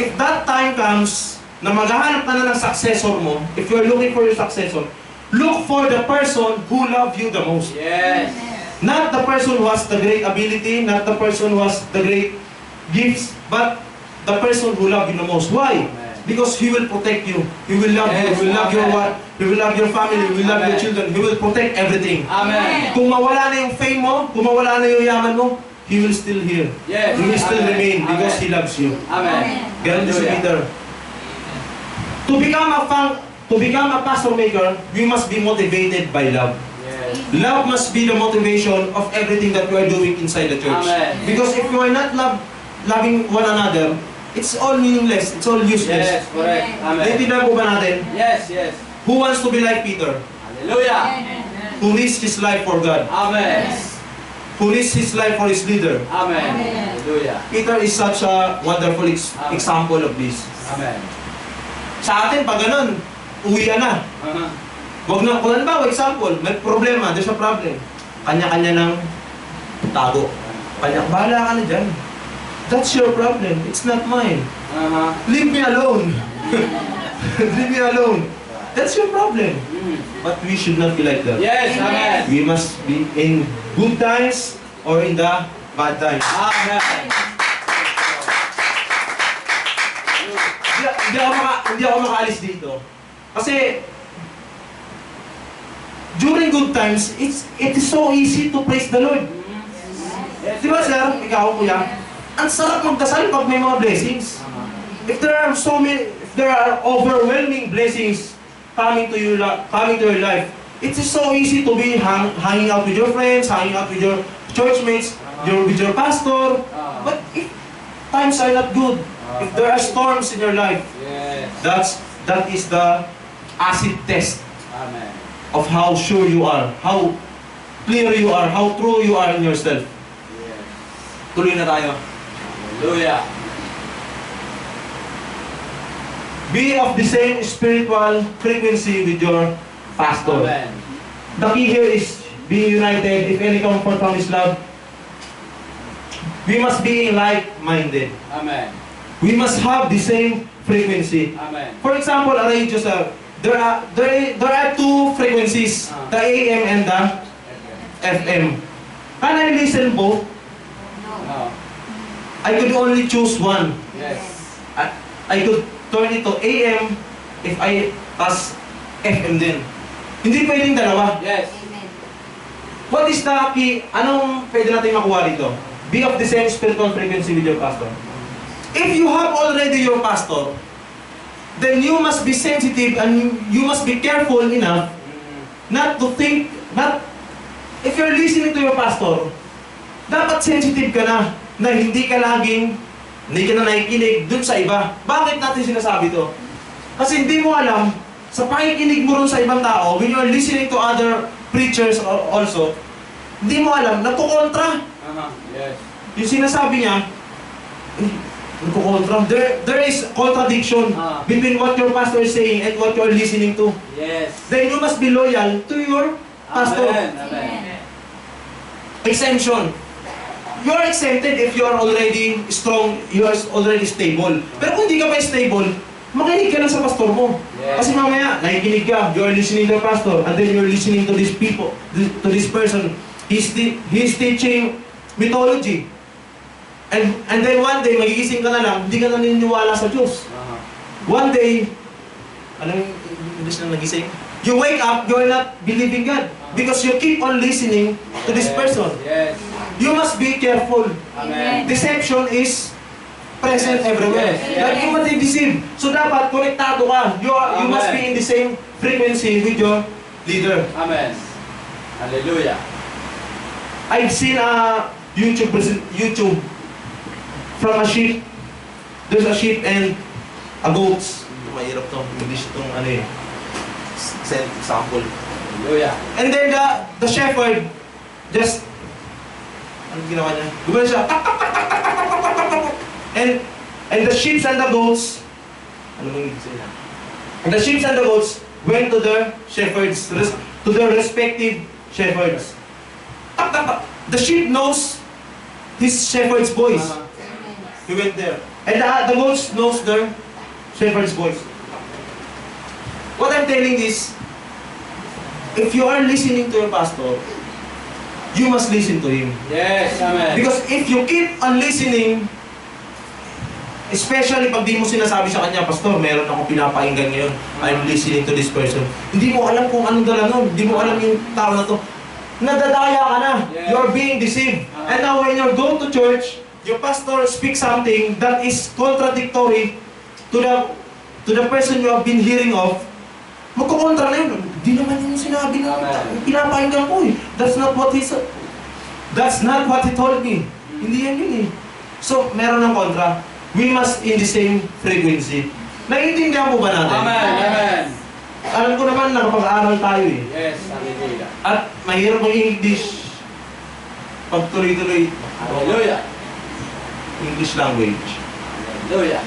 if that time comes, na maghahanap ka na ng successor mo, if you're looking for your successor, look for the person who loves you the most.
Yes.
Not the person who has the great ability, not the person who has the great gifts, but the person who loves you the most. Why? Because He will protect you. He will love you. He will love your wife. He will love your family. He will love your children. He will protect everything.
Amen.
Kung mawala na yung fame mo, kung mawala na yung yaman mo, He will still here.
Yes.
He will still
Amen.
remain because
Amen.
He loves you.
Amen.
Ganun din si
Hallelujah.
Peter. To become a pastor maker, we must be motivated by love.
Yes.
Love must be the motivation of everything that we are doing inside the church.
Amen.
Because if you are not loving one another, it's all meaningless. It's all useless.
Yes, correct. Amen.
Naintindihan po ba natin?
Yes, yes.
Who wants to be like Peter?
Hallelujah.
Who risked his life for God?
Amen.
Who risked his life for his leader?
Amen. Hallelujah.
Peter is such a wonderful example of this.
Amen.
Sa atin, pag ganun, uwi na. Wag na, kung halimbawa, example, may problema, there's a problem. Kanya-kanya ng tago. Bahala ka na dyan. That's your problem. It's not mine. Leave me alone. Leave me alone. That's your problem. But we should not be like that.
Yes, amen.
We must be in good times or in the bad times.
Amen.
Hindi ako makaalis dito. Kasi during good times, it is so easy to praise the Lord.
Yes,
Di ba, sir? Ikaw, kuya? Ang sarap magdasal pag may mga blessings. If there are overwhelming blessings coming to your life, it is so easy to be hanging out with your friends, hanging out with your churchmates, with your pastor. But if times are not good, if there are storms in your life,
yes.
that is the acid test
Amen.
of how sure you are, how clear you are, how true you are in yourself.
Yes.
Tuloy na tayo.
Hallelujah.
Be of the same spiritual frequency with your pastor.
Amen.
The key here is being united. If any comfort from His love, we must be like-minded.
Amen.
We must have the same frequency.
Amen.
For example, a radio, sir, there are two frequencies, the AM and the FM. Can I listen both?
No.
I could only choose one.
Yes.
I could turn it to AM if I pass FM din. Hindi pwedeng dalawa.
Yes.
What is the key? Anong pwede natin makuha dito? Be of the same spiritual frequency with your pastor. If you have already your pastor, then you must be sensitive and you must be careful enough not to think, if you're listening to your pastor, dapat sensitive ka na hindi ka na nakikinig dun sa iba. Bakit natin sinasabi to? Kasi hindi mo alam, sa pakikinig mo rin sa ibang tao, when you're listening to other preachers also, hindi mo alam, nagkukontra.
Yes.
Yung sinasabi niya, nagkukontra. There is contradiction between what your pastor is saying and what you're listening to.
Yes.
Then you must be loyal to your pastor.
Amen.
Exemption. You are exempted if you are already strong, you are already stable. Pero kung hindi ka pa stable, makinig ka lang sa pastor mo.
Yes.
Kasi mamaya, nakikinig ka, you are listening to the pastor, and then you are listening to these people, to this person. He's teaching mythology. And then one day, magigising ka na lang, hindi ka naniniwala sa Diyos. One day, anong English na nagising? You wake up, you are not believing God. Because you keep on listening to this person.
Yes.
You must be careful.
Amen.
Deception is present everywhere.
Yes.
Like you must be deceived. So dapat konektado ka. You must be in the same frequency with your leader.
Amen. Hallelujah.
I've seen a YouTube from a sheep. There's a sheep and a goat. Mahirap to. English itong ano eh. Example.
Hallelujah.
And then the shepherd just ano ginawa niya? Gumana siya. And the sheep and the goats, ano bang ibig sabihin? And the sheep and the goats went to their shepherds, to their respective shepherds. The sheep knows his shepherd's voice. He went there. And the goats knows their shepherd's voice. What I'm telling is, if you are listening to your pastor, you must listen to him.
Yes, amen.
Because if you keep on listening, especially pag di mo sinasabi sa kanya, Pastor, meron akong pinapakinggan ngayon, I'm listening to this person. Hindi mo alam kung anong dala nun. Hindi mo alam yung tao na to. Nadadaya ka na.
Yes.
You're being deceived. And now when you go to church, your pastor speaks something that is contradictory to the person you have been hearing of, magkukontra na yun. Di naman yung sinabi na pinapakinggan ko eh. That's not what he said. That's not what he told me. Hindi yan yun eh. So, meron ng kontra. We must in the same frequency. Naiintindihan po ba natin?
Amen. Amen.
Alam ko naman, nakapag-aaral tayo eh.
Yes, hallelujah.
At mahirap ang English pag tuloy-tuloy.
Hallelujah.
English language.
Hallelujah.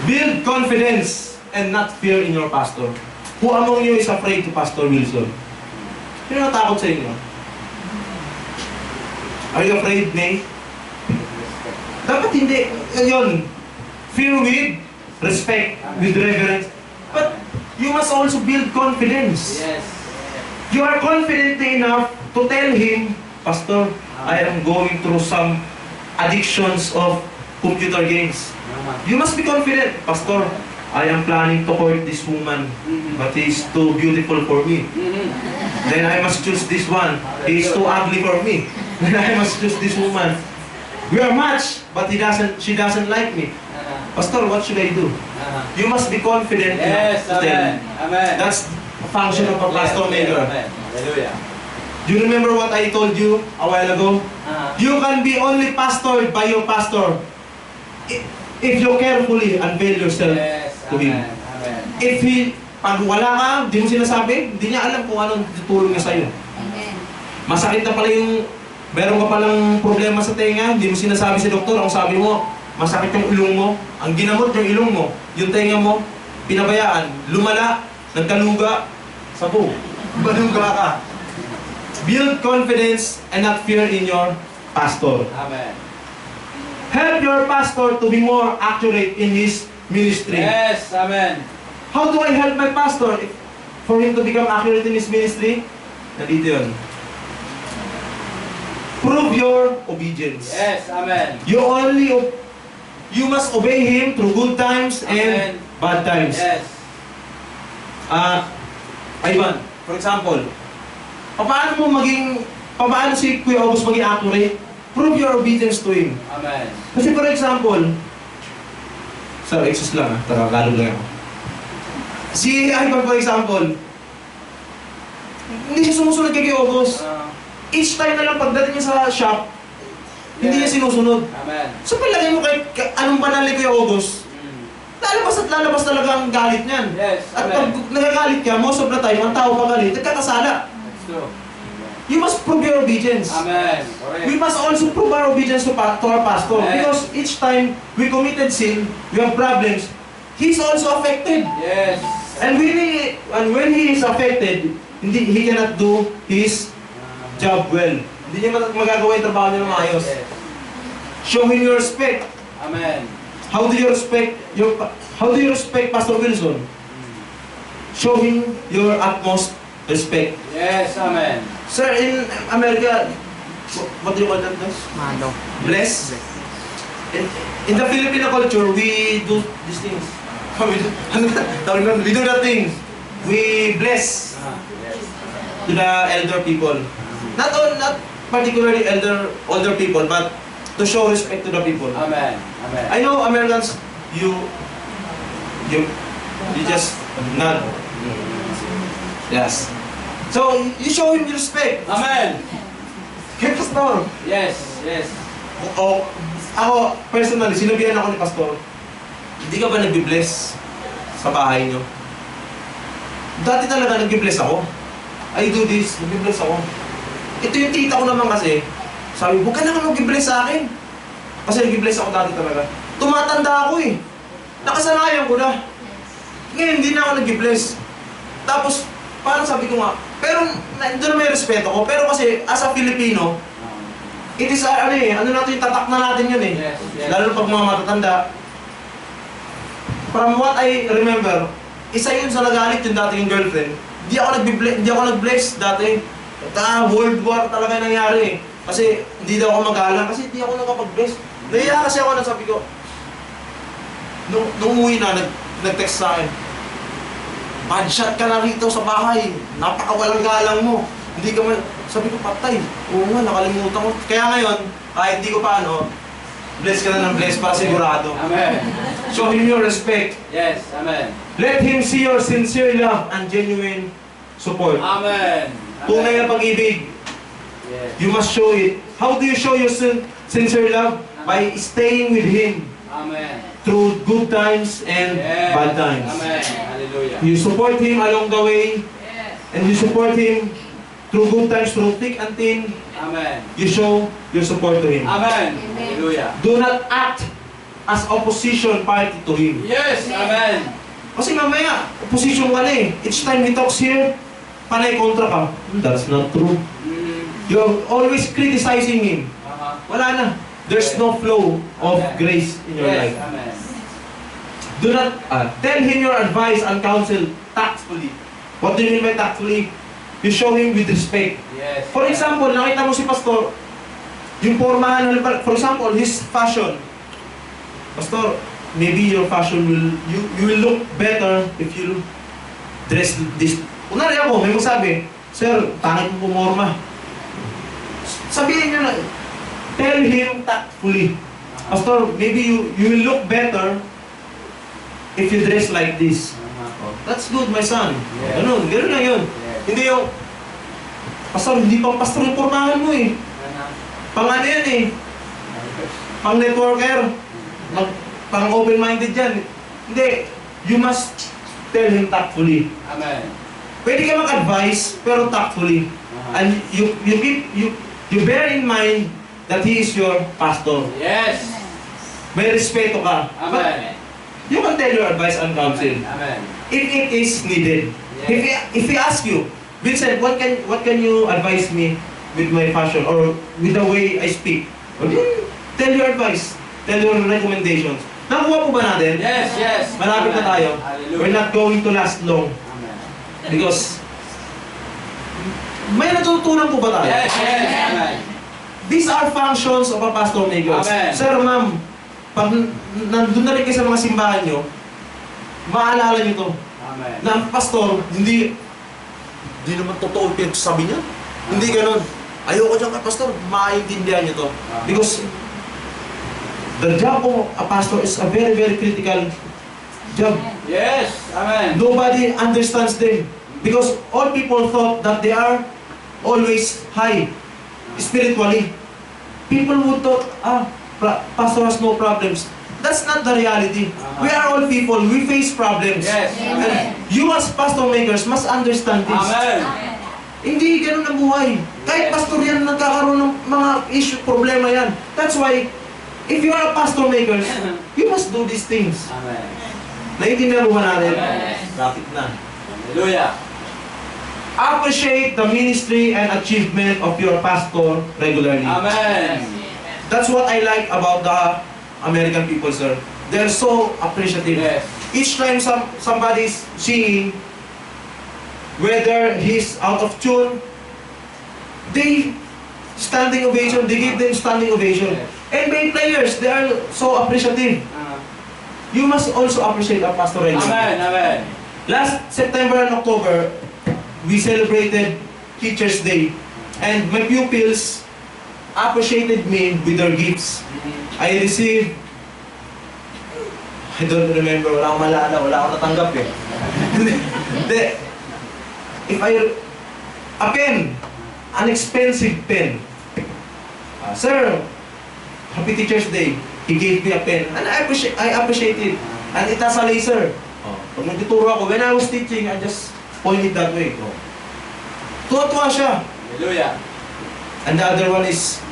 Build confidence and not fear in your pastor. Who among you is afraid to Pastor Wilson? Sino natakot sa inyo? Are you afraid, May? Dapat hindi. Yun. Fear with respect, with reverence. But you must also build confidence.
Yes.
You are confident enough to tell him, Pastor, I am going through some addictions of computer games. You must be confident, Pastor. I am planning to court this woman, but he is too beautiful for me. Then I must choose this one. He is too ugly for me. Then I must choose this woman. We are matched, but she doesn't like me. Pastor, what should I do? You must be confident
Yes,
enough to tell
amen.
me.
Amen.
That's the function of a pastor maker.
Amen. Hallelujah.
Do you remember what I told you a while ago? You can be only pastored by your pastor if you carefully unveil yourself
Yes,
to him.
amen. Amen.
If pag wala ka, di mo sinasabi, hindi niya alam kung anong tutulong niya sa'yo.
Amen.
Masakit na pala meron ka palang problema sa tenga, hindi mo sinasabi sa doktor, ang sabi mo, masakit yung ilong mo, ang ginamot yung ilong mo, yung tenga mo, pinabayaan, lumala, nagkaluga, sabu, baluga ka. Build confidence and not fear in your pastor.
Amen.
Help your pastor to be more accurate in his ministry.
Yes, amen.
How do I help my pastor for him to become accurate in his ministry? Nandito yun. prove your obedience.
Yes, amen.
You must obey Him through good times and bad times.
Yes.
Ivan, for example, paano si Kuya August maging accurate? Prove your obedience to Him.
Amen.
Kasi for example, sir, excuse lang Tagalog lang ako. Si Ivan, for example, hindi siya sumusunod kay Kuya August. Each time na lang pagdating niya sa shop, hindi niya sinusunod.
Amen.
So palagay mo kay anong banal ni Kuya August, lalabas at lalabas talaga ang galit niyan.
Yes,
at pag nagagalit ka, most of the time, ang tao pagalit, nagkakasala.
That's true.
You must prove your obedience.
Amen. Correct.
We must also prove our obedience to our pastor.
Amen.
Because each time we committed sin, we have problems, he's also affected.
Yes.
And when he is affected, he cannot do his job well. Hindi niya magagawa yung trabaho niya na maayos.
Yes.
Show him your respect.
Amen.
How do you respect Pastor Wilson? Show him your utmost respect.
Yes, amen.
Sir, in America, what do you call that?
Mano.
Bless? In the Filipino culture, we do these things. We do that thing. We bless
Yes.
to the elder people. Not particularly older people, but to show respect to the people.
Amen. Amen.
I know Americans, you just nod. Yes. So you show him respect.
Amen.
Kay Pastor.
Yes, yes.
Ako, personally, sinabihan ako ni Pastor, hindi ka ba nagbi-bless sa bahay niyo? Dati talaga nagbi-bless ako. I do this, nagbi-bless ako. Ito yung tita ko naman kasi, sabi, huwag ka naman mag-bless sa akin. Kasi nag-bless ako dati talaga. Tumatanda ako eh. Nakasanayan ko na. Ngayon, hindi na ako nag-bless. Tapos, parang sabi ko nga, pero doon na may respeto ko. Pero kasi, as a Filipino, it is, ano natin, tatak na natin yun eh.
Yes, yes.
Lalo pag mga matatanda. From what I remember, isa yun sa nagalit yung dati yung girlfriend. Hindi ako nag-bless dati. World War talaga nangyari eh. Kasi hindi daw ako magalang kasi hindi ako nakapag-bless. Nahiya kasi ako na sabi ko, nung umuwi na, nag-text sa akin, bad shot ka na rito sa bahay, napakawalang galang mo. Hindi ka man, sabi ko patay. Oo nga, nakalimutan ko. Kaya ngayon, kahit hindi ko paano, bless ka na ng bless para sigurado.
Amen.
Show him your respect.
Yes, amen.
Let him see your sincere love and genuine support.
Amen.
Tunay na pag-ibig.
Yes.
You must show it. How do you show your sincere love? By staying with Him
Amen.
through good times and
Yes.
bad times.
Amen. Hallelujah.
You support Him along the way,
Yes.
and you support Him through good times, through thick and thin.
Amen.
You show your support to Him.
Amen. Hallelujah.
Do not act as opposition party to Him.
Yes, amen.
Kasi mamaya, opposition ka na eh. Each time He talks here, panay kontra ka. That's not true. You're always criticizing Him. Wala na. There's no flow of grace in your
Yes,
life.
amen.
Do not tell Him your advice and counsel tactfully. What do you mean by tactfully? You show Him with respect.
Yes.
For example, nakita mo si Pastor, yung pormahan, for example, his fashion. Pastor, maybe your fashion you will look better if you dress this. Kunwari ako, may magsabi, Sir, pangit mo pumorma. Sabihin niyo na, tell him tactfully, Pastor, maybe you will look better if you dress like this. That's good, my son.
Yeah.
Ganun na yun.
Yeah.
Hindi yung, Pastor, hindi pang pastor yung pormahan mo eh. Pang ano yan eh. Pang networker. Pang open-minded yan. Hindi. You must tell him tactfully.
Amen.
Pwede ka mag-advise, pero tactfully. And you bear in mind that he is your pastor.
Yes.
May respeto ka.
Amen.
But you can tell your advice and counsel.
Amen.
If it is needed.
Yes.
If he asks you, Vincent, what can you advise me with my fashion or with the way I speak? Okay, tell your advice. Tell your recommendations. Nakuha po ba natin?
Yes, yes.
Malapit na tayo.
Hallelujah.
We're not going to last long.
Amen.
Because may natutunan po ba tayo?
Yes, yes. Amen.
These are functions of a pastor makers.
Amen.
Sir, ma'am, pag nandun na rin kayo sa mga simbahan nyo, maalala nyo to.
Amen.
Na ang pastor, hindi naman totoo yung pinagsasabi niya. Hindi ganun. Ayoko dyan kay pastor, maintindihan nyo to. Because the job of a pastor is a very, very critical job.
Yes. Amen.
Nobody understands them. Because all people thought that they are always high spiritually. People would thought, pastor has no problems. That's not the reality. We are all people. We face problems.
Yes.
And you as pastor makers must understand this.
Amen.
Hindi ganun ang buhay. Kahit pastor yan, nagkakaroon ng mga issue, problema yan. That's why, if you are a pastor makers, you must do these things.
Amen.
Naiintindihan mo ba natin?
Amen.
Rapid na.
Hallelujah.
Appreciate the ministry and achievement of your pastor regularly.
Amen.
That's what I like about the American people, sir. They're so appreciative.
Yes.
Each time somebody's singing, whether he's out of tune, they standing ovation, they give them standing ovation.
Yes.
And by players, they are so appreciative. You must also appreciate our pastor regularly.
Amen. Amen.
Last September and October, we celebrated Teacher's Day. And my pupils appreciated me with their gifts. I received, I don't remember, wala akong malala, wala akong natanggap eh. A pen, an expensive pen. Sir, happy Teacher's Day. He gave me a pen, and I appreciate it. And it has a laser. Pag nagtuturo ako, when I was teaching, I just point it that way. Tuwa-tuwa siya.
Hallelujah.
And the other one is,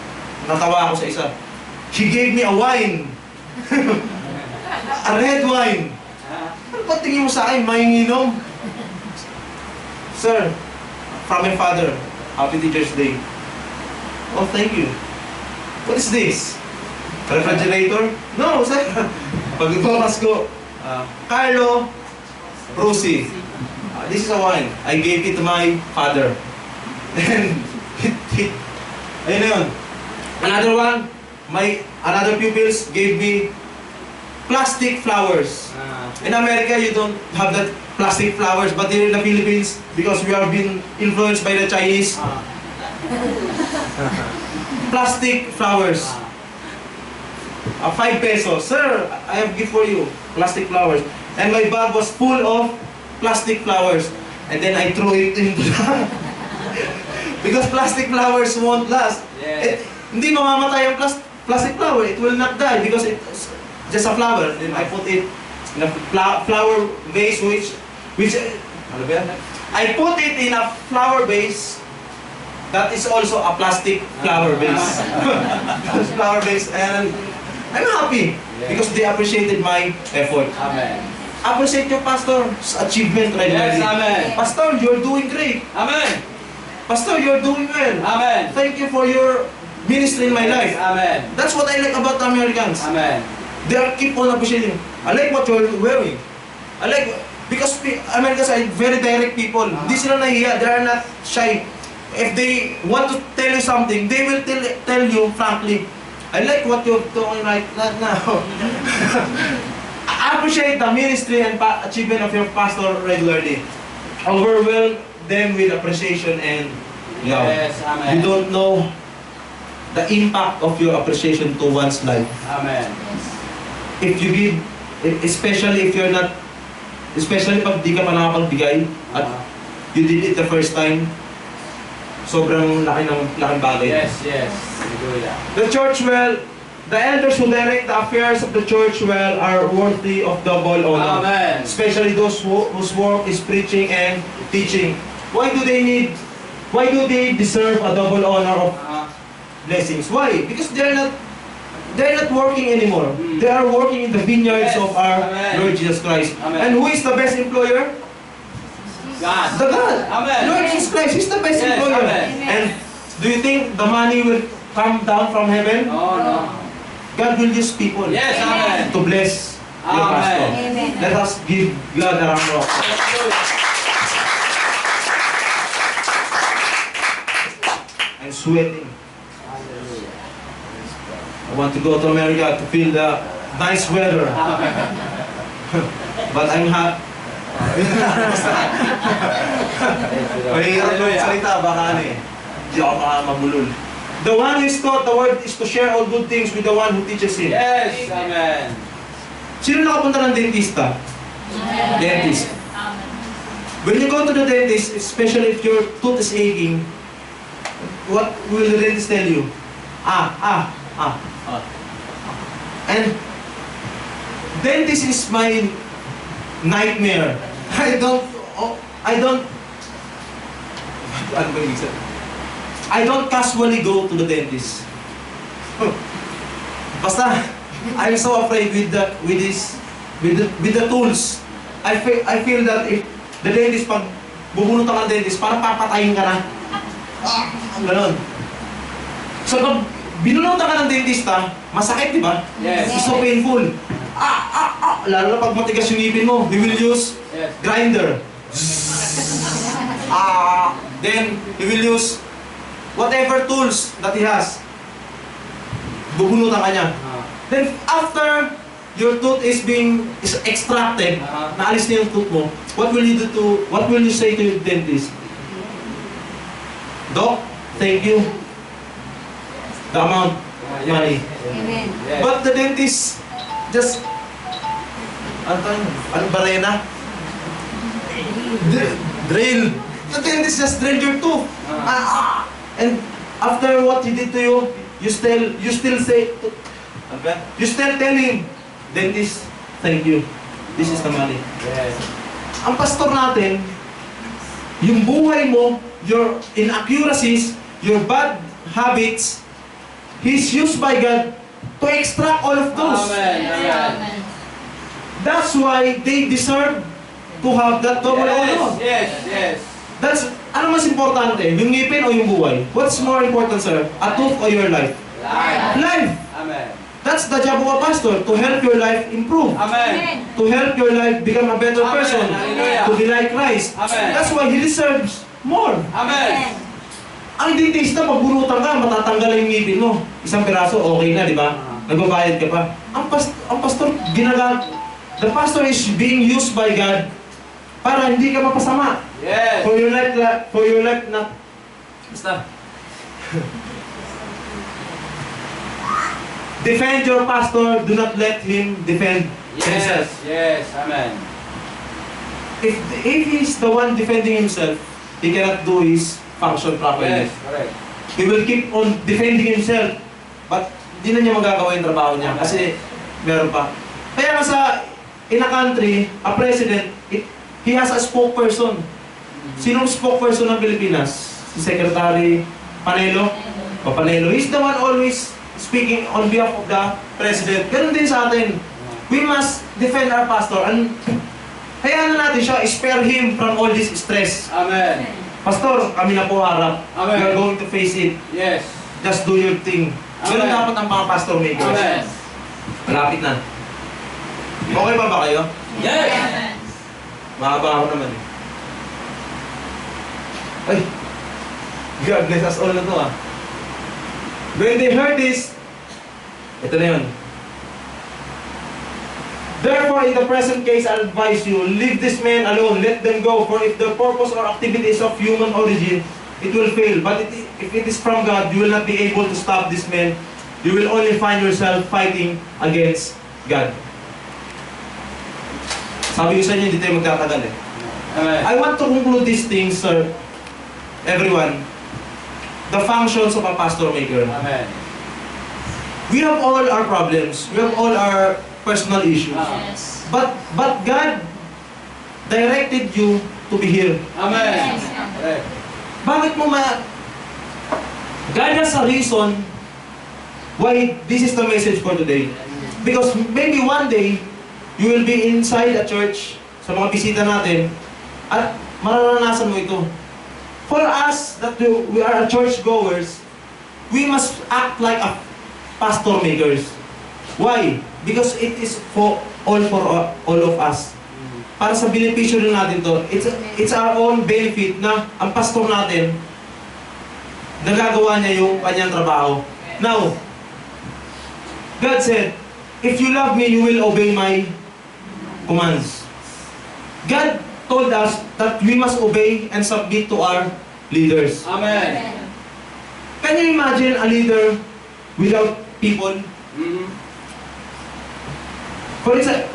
natawa ako sa isa. He gave me a wine. A red wine. Ano ba tingin mo sa akin? Mahinginom? Sir, from my father, happy Teacher's Day. Oh, thank you. What is this? Refrigerator? No, sir. Pagbukas ko, Carlo Rosi. This is a wine. I gave it to my father. And ayun na yun. Another one, another pupils gave me plastic flowers. In America, you don't have that plastic flowers, but here in the Philippines, because we are being influenced by the Chinese, plastic flowers. 5 pesos. Sir, I have gift for you. Plastic flowers. And my bag was full of plastic flowers. And then I threw it into the... Because plastic flowers won't last.
Yes.
Hindi mamamatay ang plastic flower. It will not die because it's just a flower. Then I put it in a flower vase which ano ba yan? I put it in a flower vase that is also a plastic flower vase. Flower vase, and I'm happy because they appreciated my effort.
Amen.
Appreciate your pastor's achievement right now.
Yes, amen.
Pastor, you're doing great.
Amen.
Pastor, you're doing well.
Amen.
Thank you for your ministry in my life.
Amen.
That's what I like about the Americans.
Amen.
They are keep on appreciating. I like what you're wearing. I like, because Americans are very direct people. Hindi sila nahiya. They are not shy. If they want to tell you something, they will tell you frankly. I like what you're doing right now. I appreciate the ministry and achievement of your pastor regularly. Overwhelm them with appreciation and love.
Yes, amen.
You don't know the impact of your appreciation to one's life.
Amen.
If you give, especially if you're not, especially pag di ka pa nakapagbigay at you did it the first time, sobrang laking bagay.
Yes, yes. Hallelujah.
The church well, the elders who direct the affairs of the church well are worthy of double honor.
Amen.
Especially those whose work is preaching and teaching. Why do they deserve a double honor of blessings? Why? Because they're not working anymore. They are working in the vineyards of our Lord Jesus Christ.
Amen.
And who is the best employer?
God.
The God.
Amen.
Lord Jesus Christ, He's the best
Yes,
employer.
amen.
And do you think the money will come down from heaven?
No, no.
God will use people
Yes, amen.
to bless your
Amen.
pastor.
Amen.
Let us give God a round of applause. I'm sweating.
Hallelujah.
I want to go to America to feel the nice weather. But I'm hot. Mahirap yung salita, baka ano eh. Hindi ako mabulol. The one who is taught the word is to share all good things with the one who teaches him.
Yes, amen.
Sino nakapunta ng dentista? Dentist. When you go to the dentist, especially if your tooth is aching, what will the dentist tell you? And dentist is my nightmare. I don't casually go to the dentist. Basta, I'm so afraid with the tools. I feel that if the dentist, pag bubunot ang dentist, parang papatayin ka na. Ganon. So pag binunutan ka ng dentista, masakit, di ba?
Yes.
It's so painful. Lalo na pag matigas yung ngipin mo, he will use grinder. Then he will use whatever tools that he has. Bubunutan ka niya. Then after your tooth is extracted, naalis na yung tooth mo, what will you say to your dentist? Doc, thank you. The amount of money.
Amen.
But the dentist just, ano barena? Drill. The dentist just drill your tooth. And after what he did to you, you still tell him, dentist, thank you. This is the money.
Yes.
Ang pastor natin, yung buhay mo, your inaccuracies, your bad habits, he's used by God to extract all of those.
Amen. Amen.
That's why they deserve to have that double honor.
Yes.
That's, ano mas importante? Yung ngipin o yung buhay? What's more important, sir? A tooth or your life? Life!
Amen.
That's the job of a pastor, to help your life improve.
Amen.
To help your life become a better
Amen.
person.
Hallelujah.
To be like Christ.
Amen.
That's why he deserves more.
Amen.
Ang dentista, pag bunutan ka, matatanggal yung ngipin mo. Isang piraso, okay na, di ba? Nagbabayad ka pa. Ang pastor, the pastor is being used by God para hindi ka mapasama.
Yes.
For your life na... Basta. Defend your pastor, do not let him defend himself.
Yes. Amen.
If he's the one defending himself, he cannot do his function properly.
Yes, correct.
He will keep on defending himself, but hindi na niya magagawa yung trabaho niya kasi meron pa. Kaya nga in a country, a president, he has a spokesperson. Sinong spokesperson ng Pilipinas? Si Secretary Panelo? Panelo. He's the one always speaking on behalf of the president. Ganun din sa atin. We must defend our pastor. And hayaan na natin siya, spare him from all this stress.
Amen.
Pastor, kami na po harap.
Amen.
We are going to face it.
Yes.
Just do your thing. Ganun
Amen.
dapat ang mga pastor makers.
Amen.
Malapit na. Okay pa ba kayo?
Yes.
Mahaba ako naman eh. Ay! God bless us all na to ah. When they heard this, ito na yun. Therefore, in the present case, I advise you, leave this man alone, let them go. For if the purpose or activity is of human origin, it will fail. But if it is from God, you will not be able to stop this man. You will only find yourself fighting against God. Sabi ko sa inyo, hindi tayo magtatagal eh.
Amen.
I want to conclude these things, sir. Everyone. The functions of a pastor maker.
Amen.
We have all our problems. We have all our personal issues.
Yes.
But God directed you to be here.
Amen. Correct.
Bakit mo God has a reason why this is the message for today. Because maybe one day, you will be inside a church, sa mga bisita natin, at mararanasan mo ito. For us, that we are church goers, we must act like a pastor makers. Why? Because it is for all of us. Para sa benepisyo rin natin to. It's our own benefit na ang pastor natin, nagagawa niya yung kanyang trabaho. Now, God said, if you love me, you will obey my commands. God told us that we must obey and submit to our leaders.
Amen.
Can you imagine a leader without people? For example,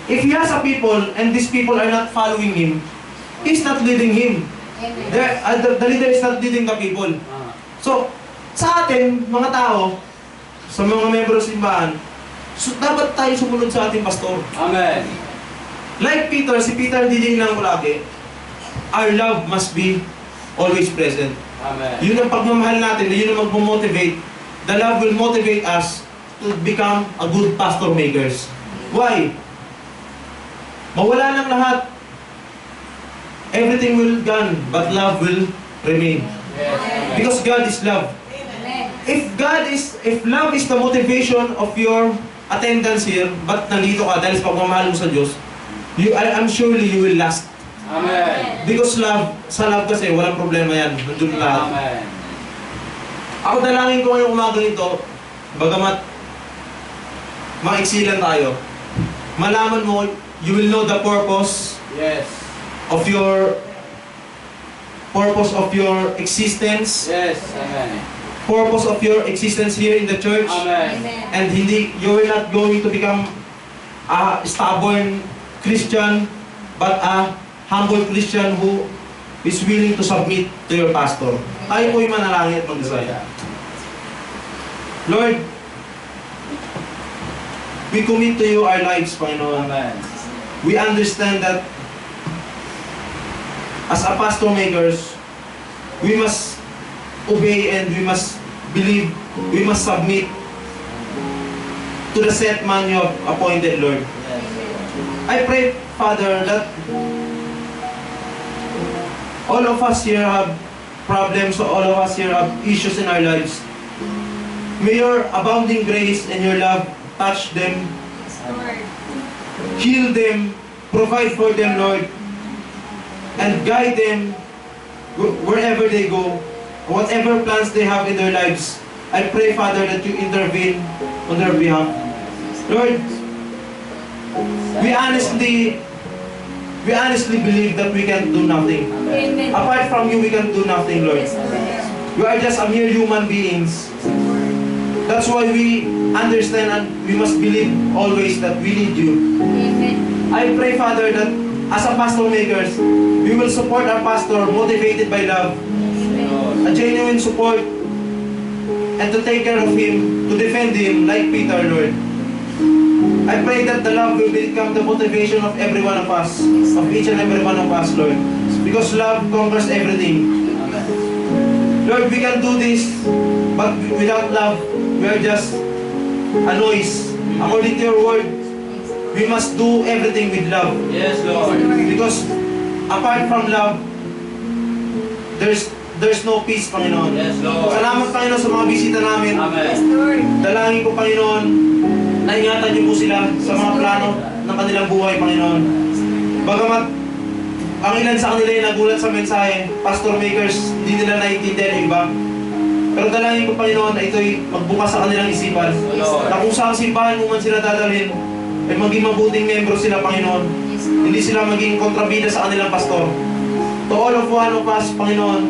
if he has a people and these people are not following him, he's not leading him. The leader is not leading the people. So, sa atin, mga tao, sa mga membro ng simbahan, dapat tayo sumunod sa ating pastor.
Amen.
Like Peter, si Peter didiin lang ko lagi, our love must be always present.
Amen.
Yun ang pagmamahal natin, yun ang magmo-motivate. The love will motivate us to become a good pastor makers. Why? Mawala ng lahat. Everything will gone, but love will remain.
Yes.
Because God is love. If love is the motivation of your attendance here, but nandito ka dahil sa pagmamahal mo sa Diyos, I'm surely you will last.
Amen.
Because love, sa love kasi, walang problema yan. Nandun lahat.
Amen.
Ako dalangin ko ngayong umaga nito, bagamat maiksilan tayo, malaman mo, you will know the purpose
Yes.
of your existence,
Yes. Amen.
purpose of your existence here in the church,
Amen.
and you are not going to become a stubborn Christian, but a humble Christian who is willing to submit to your pastor. Tayo po'y manalangin at magdasal. Lord, we commit to you our lives, Panginoon.
Amen.
We understand that as a pastor makers, we must obey and we must believe, we must submit to the set man you have appointed, Lord. I pray, Father, that all of us here have problems, all of us here have issues in our lives. May your abounding grace and your love touch them, heal them, provide for them, Lord, and guide them wherever they go, whatever plans they have in their lives. I pray, Father, that you intervene on their behalf. Lord, we honestly believe that we can do nothing.
Amen.
Apart from you, we can do nothing, Lord. We are just a mere human beings. That's why we understand and we must believe always that we need you.
Amen.
I pray, Father, that as a pastor makers, we will support our pastor motivated by love,
Amen.
a genuine support, and to take care of him, to defend him like Peter, Lord. I pray that the love will become the motivation of every one of us, of each and every one of us, Lord. Because love conquers everything. Lord, we can do this, but without love, we are just a noise. According to your word, we must do everything with love.
Yes, Lord.
Because apart from love, there's no peace, Panginoon.
Yes, Lord.
Salamat, Panginoon, sa mga bisita namin.
Yes,
Amen.
Lord.
Dalangin ko, Panginoon, na ingatan niyo po sila sa mga plano ng kanilang buhay, Panginoon. Bagamat ang ilan sa kanila ay nagulat sa mensahe, pastor makers, hindi nila naiintindihan yung iba. Pero dalangin ko, Panginoon, na ito'y magbukas sa kanilang isipan.
Lord.
Na kung saan simbahan mo man sila dadalhin, ay maging mabuting membro sila, Panginoon.
Yes, Lord.
Hindi sila maging kontrabida sa kanilang pastor. To all of one of us, Panginoon,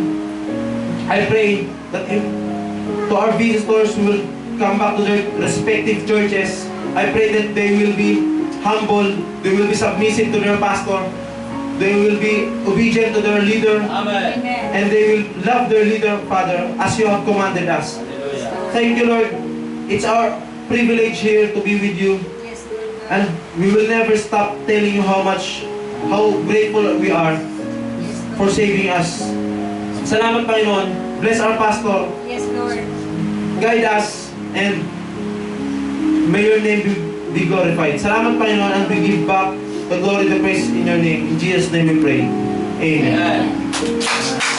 I pray that to our visitors who will come back to their respective churches, I pray that they will be humble, they will be submissive to their pastor, they will be obedient to their leader,
Amen.
Amen.
and they will love their leader, Father, as you have commanded us.
Hallelujah.
Thank you, Lord. It's our privilege here to be with you,
Yes, Lord.
and we will never stop telling you how grateful we are for saving us. Salamat, Panginoon. Bless our pastor.
Yes, Lord.
Guide us, and may your name be glorified. Salamat, Panginoon, and we give back the glory, the praise in your name. In Jesus' name we pray. Amen.
Amen.